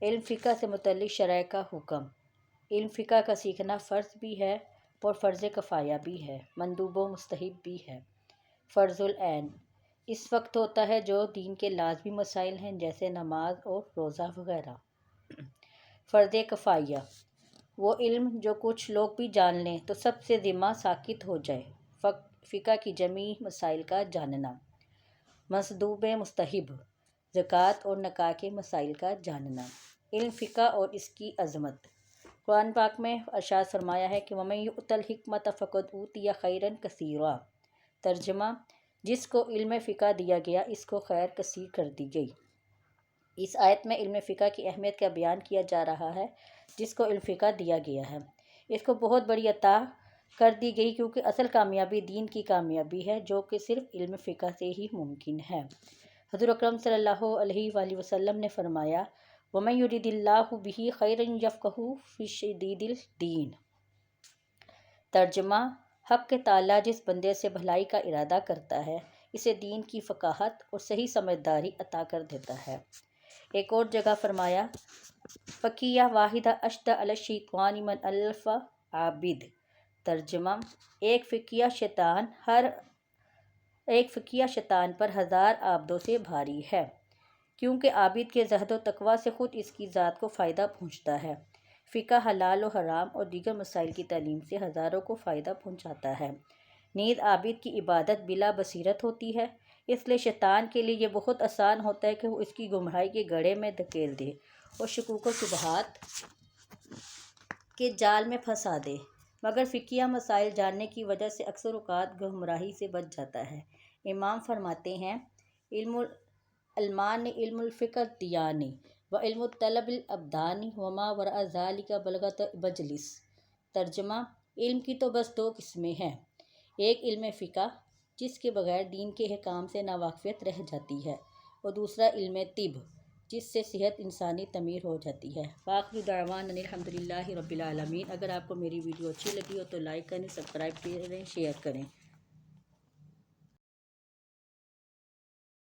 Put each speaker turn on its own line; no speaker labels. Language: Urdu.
علم فقہ سے متعلق شرائع کا حکم۔ علم فقہ کا سیکھنا فرض بھی ہے اور فرض کفایہ بھی ہے، مندوب و مستحب بھی ہے۔ فرض العین اس وقت ہوتا ہے جو دین کے لازمی مسائل ہیں جیسے نماز اور روزہ وغیرہ۔ فرض کفایہ وہ علم جو کچھ لوگ بھی جان لیں تو سب سے ذمہ ساقط ہو جائے، فقہ کی جمیع مسائل کا جاننا۔ مندوب مستحب زکوٰۃ اور نکاح کے مسائل کا جاننا۔ علم فقہ اور اس کی عظمت۔ قرآن پاک میں ارشاد فرمایا ہے کہ وَمَن یُؤْتَ الْحِکْمَةَ فَقَدْ أُوتِیَ خَیْرًا کَثِیرًا۔ ترجمہ: جس کو علم فقہ دیا گیا اس کو خیر کثیر کر دی گئی۔ اس آیت میں علم فقہ کی اہمیت کا بیان کیا جا رہا ہے۔ جس کو علم فقہ دیا گیا ہے اس کو بہت بڑی عطا کر دی گئی، کیونکہ اصل کامیابی دین کی کامیابی ہے جو کہ صرف علم فقہ سے ہی ممکن ہے۔ حضور اکرم صلی اللہ علیہ وآلہ وسلم نے فرمایا وَمَن يُرِدِ اللّٰهُ بِهِ خَيْرًا يَفْقَهْهُ فِي الدِّینِ۔ ترجمہ: حق تعالیٰ جس بندے سے بھلائی کا ارادہ کرتا ہے اسے دین کی فقاہت اور صحیح سمجھداری عطا کر دیتا ہے۔ ایک اور جگہ فرمایا فقیہ واحدہ اشد علی الشیطان من الف عابد۔ ترجمہ: ایک فقیہ شیطان پر 1000 عابدوں سے بھاری ہے، کیونکہ عابد کے زہد و تقویٰ سے خود اس کی ذات کو فائدہ پہنچتا ہے۔ فقہ حلال و حرام اور دیگر مسائل کی تعلیم سے ہزاروں کو فائدہ پہنچاتا ہے۔ نیز عابد کی عبادت بلا بصیرت ہوتی ہے، اس لیے شیطان کے لیے یہ بہت آسان ہوتا ہے کہ وہ اس کی گمراہی کے گڑھے میں دھکیل دے اور شکوک و شبہات کے جال میں پھنسا دے، مگر فقہی مسائل جاننے کی وجہ سے اکثر اوقات گمراہی سے بچ جاتا ہے۔ امام فرماتے ہیں علمان علم الفقہ الدیان وعلم الطلب الابدان وما وراء ذلك بلغت بجلس۔ ترجمہ: علم کی تو بس 2 قسمیں ہیں، ایک علم فقہ جس کے بغیر دین کے احکام سے ناواقفیت رہ جاتی ہے، اور دوسرا علم طب جس سے صحت انسانی تعمیر ہو جاتی ہے۔ وآخر دعوانا الحمد للہ رب العالمین۔ اگر آپ کو میری ویڈیو اچھی لگی ہو تو لائک کریں، سبسکرائب کریں، شیئر کریں۔